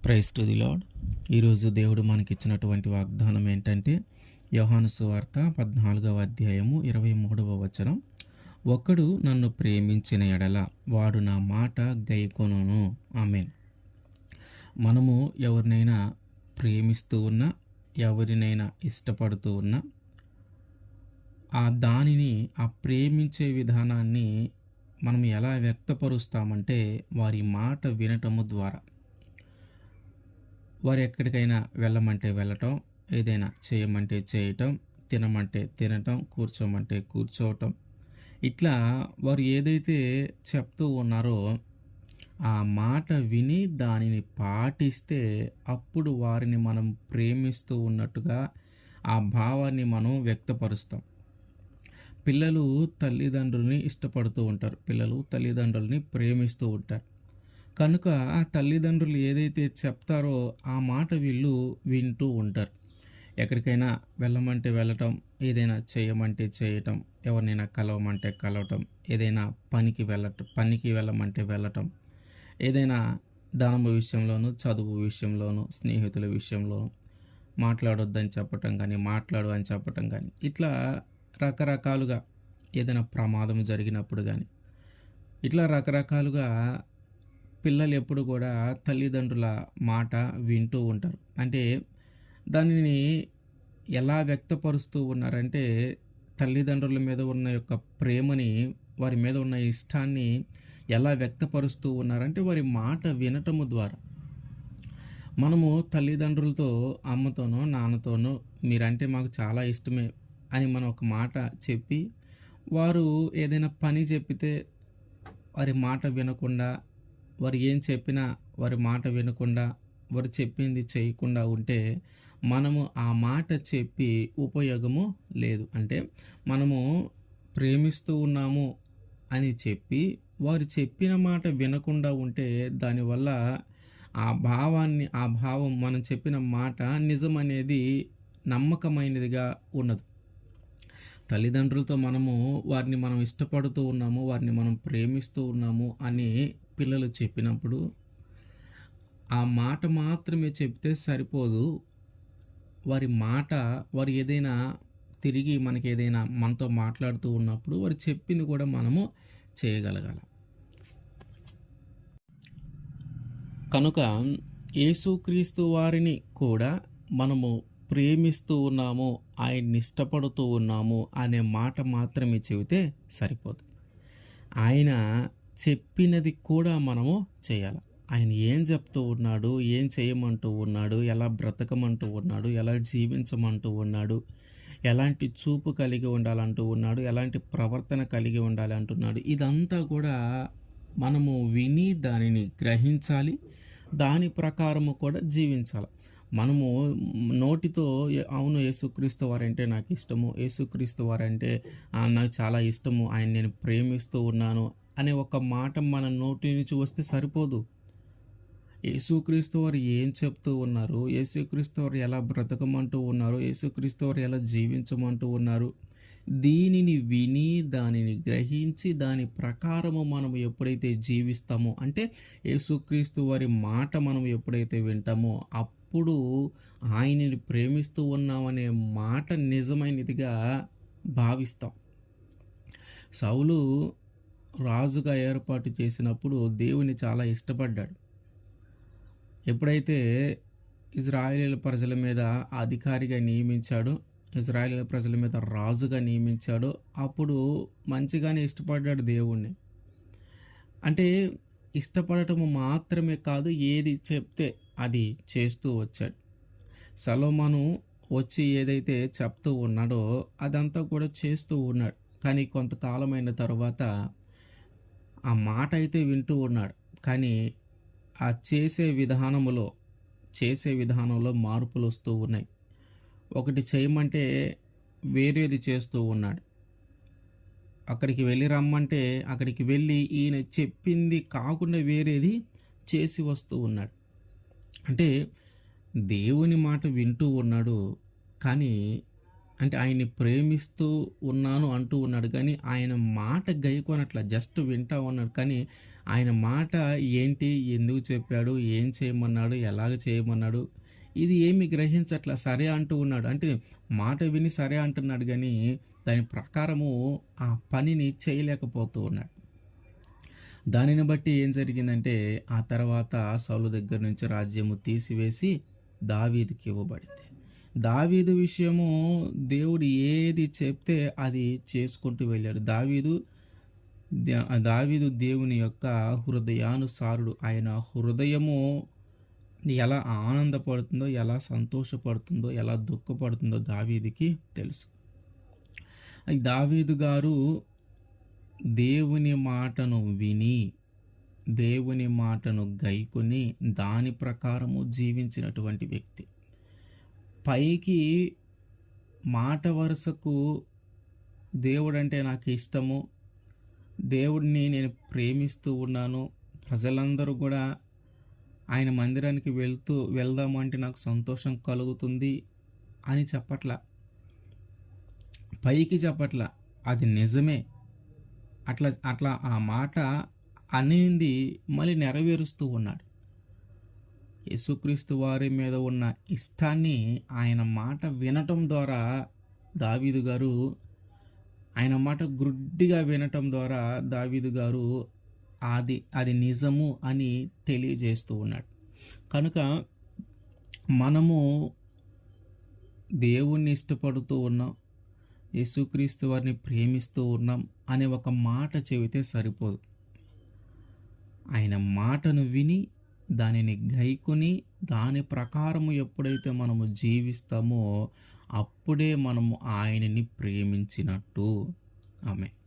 Praise to the lord. ఈరోజు దేవుడు మనకిచ్చినటువంటి వాగ్దానం ఏంటంటే యోహాను సువార్త 14వ అధ్యాయము 23వ వచనం. ఒకడు నన్ను ప్రేమించిన ఎడల వాడు నా మాట గైకొనును. ఆమేన్. మనము ఎవరినైనా ప్రేమిస్తూ ఉన్నా, ఎవరినైనా ఇష్టపడుతూ ఉన్నా, ఆ ప్రేమించే విధానాన్ని మనం ఎలా వ్యక్తపరుస్తామంటే వారి మాట వినటము ద్వారా. వారు ఎక్కడికైనా వెళ్ళమంటే వెళ్ళటం, ఏదైనా చేయమంటే చేయటం, తినమంటే తినటం, కూర్చోమంటే కూర్చోవటం, ఇట్లా వారు ఏదైతే చెప్తూ ఉన్నారో ఆ మాట విని దానిని పాటిస్తే అప్పుడు వారిని మనం ప్రేమిస్తూ ఉన్నట్టుగా ఆ భావాన్ని మనం వ్యక్తపరుస్తాం. పిల్లలు తల్లిదండ్రుల్ని ఇష్టపడుతూ ఉంటారు. పిల్లలు తల్లిదండ్రుల్ని ప్రేమిస్తూ ఉంటారు. కనుక ఆ తల్లిదండ్రులు ఏదైతే చెప్తారో ఆ మాట వీళ్ళు వింటూ ఉంటారు. ఎక్కడికైనా వెళ్ళమంటే వెళ్ళటం, ఏదైనా చేయమంటే చేయటం, ఎవరినైనా కలవమంటే కలవటం, ఏదైనా పనికి వెళ్ళమంటే వెళ్ళటం, ఏదైనా ధనము విషయంలోనూ, చదువు విషయంలోనూ, స్నేహితుల విషయంలోనూ మాట్లాడొద్దని చెప్పటం కానీ, మాట్లాడు అని చెప్పటం కానీ, ఇట్లా రకరకాలుగా ఏదైనా ప్రమాదం జరిగినప్పుడు కానీ, ఇట్లా రకరకాలుగా పిల్లలు ఎప్పుడు కూడా తల్లిదండ్రుల మాట వింటూ ఉంటారు. అంటే దానిని ఎలా వ్యక్తపరుస్తూ ఉన్నారంటే తల్లిదండ్రుల మీద ఉన్న యొక్క ప్రేమని, వారి మీద ఉన్న ఇష్టాన్ని ఎలా వ్యక్తపరుస్తూ ఉన్నారంటే వారి మాట వినటము ద్వారా. మనము తల్లిదండ్రులతో, అమ్మతోనో నాన్నతోనో మీరంటే మాకు చాలా ఇష్టమే అని మనం ఒక మాట చెప్పి, వారు ఏదైనా పని చెప్పితే వారి మాట వినకుండా, వారు ఏం చెప్పినా వారి మాట వినకుండా, వారు చెప్పింది చేయకుండా ఉంటే మనము ఆ మాట చెప్పి ఉపయోగము లేదు. అంటే మనము ప్రేమిస్తూ ఉన్నాము అని చెప్పి వారు చెప్పిన మాట వినకుండా ఉంటే దానివల్ల ఆ భావం మనం చెప్పిన మాట నిజమనేది నమ్మకమైనదిగా ఉండదు. తల్లిదండ్రులతో వారిని మనం ఇష్టపడుతూ ఉన్నాము, వారిని మనం ప్రేమిస్తూ ఉన్నాము అని పిల్లలు చెప్పినప్పుడు ఆ మాట మాత్రమే చెప్తే సరిపోదు. వారు ఏదైనా తిరిగి మనతో మాట్లాడుతూ ఉన్నప్పుడు వారు చెప్పింది కూడా మనము చేయగలగాలి. కనుక యేసుక్రీస్తు వారిని కూడా మనము ప్రేమిస్తూ ఉన్నాము, ఆయన్ని ఇష్టపడుతూ ఉన్నాము అనే మాట మాత్రమే చెబితే సరిపోదు. ఆయన చెప్పినది కూడా మనము చేయాలి. ఆయన ఏం చెప్తూ ఉన్నాడు, ఏం చేయమంటూ ఉన్నాడు, ఎలా బ్రతకమంటూ ఉన్నాడు, ఎలా జీవించమంటూ ఉన్నాడు, ఎలాంటి చూపు కలిగి ఉండాలంటూ ఉన్నాడు, ఎలాంటి ప్రవర్తన కలిగి ఉండాలి అంటున్నాడు, ఇదంతా కూడా మనము విని దానిని గ్రహించాలి. దాని ప్రకారము కూడా జీవించాలి. మనము నోటితో అవును యేసుక్రీస్తు వారంటే నాకు ఇష్టము, యేసుక్రీస్తు వారంటే నాకు చాలా ఇష్టము, ఆయన నేను ప్రేమిస్తూ ఉన్నాను అనే ఒక మాట మన నోటి నుంచి వస్తే సరిపోదు. యేసుక్రీస్తు వారు ఏం చెప్తూ ఉన్నారు, యేసుక్రీస్తు వారు ఎలా బ్రతకమంటూ ఉన్నారు, యేసుక్రీస్తు వారు ఎలా జీవించమంటూ ఉన్నారు, దీనిని విని దానిని గ్రహించి దాని ప్రకారము మనం ఎప్పుడైతే జీవిస్తామో, అంటే యేసుక్రీస్తు వారి మాట మనం ఎప్పుడైతే వింటామో అప్పుడు ఆయనని ప్రేమిస్తూ ఉన్నామనే మాట నిజమైనదిగా భావిస్తాం. సౌలు రాజుగా ఏర్పాటు చేసినప్పుడు దేవుని చాలా ఇష్టపడ్డాడు. ఎప్పుడైతే ఇజ్రాయేలీల ప్రజల మీద అధికారిగా నియమించాడో, ఇజ్రాయేలీల ప్రజల మీద రాజుగా నియమించాడో అప్పుడు మంచిగానే ఇష్టపడ్డాడు దేవుణ్ణి. అంటే ఇష్టపడటము మాత్రమే కాదు, ఏది చెప్తే అది చేస్తూ వచ్చాడు. సొలొమోను వచ్చి ఏదైతే చెప్తూ ఉన్నాడో అదంతా కూడా చేస్తూ ఉన్నాడు. కానీ కొంతకాలమైన తర్వాత ఆ మాట అయితే వింటూ ఉన్నాడు, కానీ ఆ చేసే విధానంలో మార్పులు వస్తూ ఉన్నాయి. ఒకటి చేయమంటే వేరేది చేస్తూ ఉన్నాడు. అక్కడికి వెళ్ళి రమ్మంటే అక్కడికి వెళ్ళి ఈయన చెప్పింది కాకుండా వేరేది చేసి వస్తూ ఉన్నాడు. అంటే దేవుని మాట వింటూ ఉన్నాడు, కానీ అంటే ఆయన్ని ప్రేమిస్తూ ఉన్నాను అంటూ ఉన్నాడు కానీ, ఆయన మాట గైకొనట్ల. జస్ట్ వింటా ఉన్నాడు. కానీ, ఆయన మాట ఏంటి? ఎందుకు చెప్పాడు? ఏం చేయమన్నాడు? ఎలాగ చేయమన్నాడు? ఇది ఏమి గ్రహించట్ల. సరే అంటూ ఉన్నాడు. అంటే మాట విని సరే అంటున్నాడు గానీ, దాని ప్రకారము ఆ పనిని చేయలేకపోతూ ఉన్నాడు. దానిని బట్టి ఏం జరిగిందంటే, ఆ తర్వాత సౌలు దగ్గర నుంచి రాజ్యము తీసివేసి దావీదుకి ఇవ్వబడింది. దావీదు విషయము దేవుడు ఏది చెప్తే అది చేసుకుంటూ వెళ్ళాడు. దావీదు దేవుని యొక్క హృదయానుసారుడు. ఆయన హృదయము ఎలా ఆనందపడుతుందో, ఎలా సంతోషపడుతుందో, ఎలా దుఃఖపడుతుందో దావీదుకి తెలుసు. దావీదు గారు దేవుని మాటను విని, దేవుని మాటను గైకొని, దాని ప్రకారము జీవించినటువంటి వ్యక్తి. పైకి మాట వరుసకు దేవుడంటే నాకు ఇష్టము, దేవుడిని నేను ప్రేమిస్తూ ఉన్నాను, ప్రజలందరూ కూడా ఆయన మందిరానికి వెళ్దాము అంటే నాకు సంతోషం కలుగుతుంది అని చెప్పట్ల. పైకి చెప్పట్ల. అది నిజమే. అట్లా అట్లా ఆ మాట అనేది మళ్ళీ నెరవేరుస్తూ ఉన్నాడు. యేసుక్రీస్తు వారి మీద ఉన్న ఇష్టాన్ని ఆయన మాట వినటం ద్వారా దావీదు గారు ఆయన మాట గ్రుడ్డిగా వినటం ద్వారా దావీదు గారు అది నిజము అని తెలియజేస్తూ ఉన్నాడు. కనుక మనము దేవుణ్ణి ఇష్టపడుతూ ఉన్నాం, యేసుక్రీస్తు వారిని ప్రేమిస్తూ ఉన్నాం అనే ఒక మాట చెబితే సరిపోదు. ఆయన మాటను విని, దానిని గైకొని, దాని ప్రకారము ఎప్పుడైతే మనము జీవిస్తామో అప్పుడే మనము ఆయనని ప్రేమించినట్టు. ఆమేన్.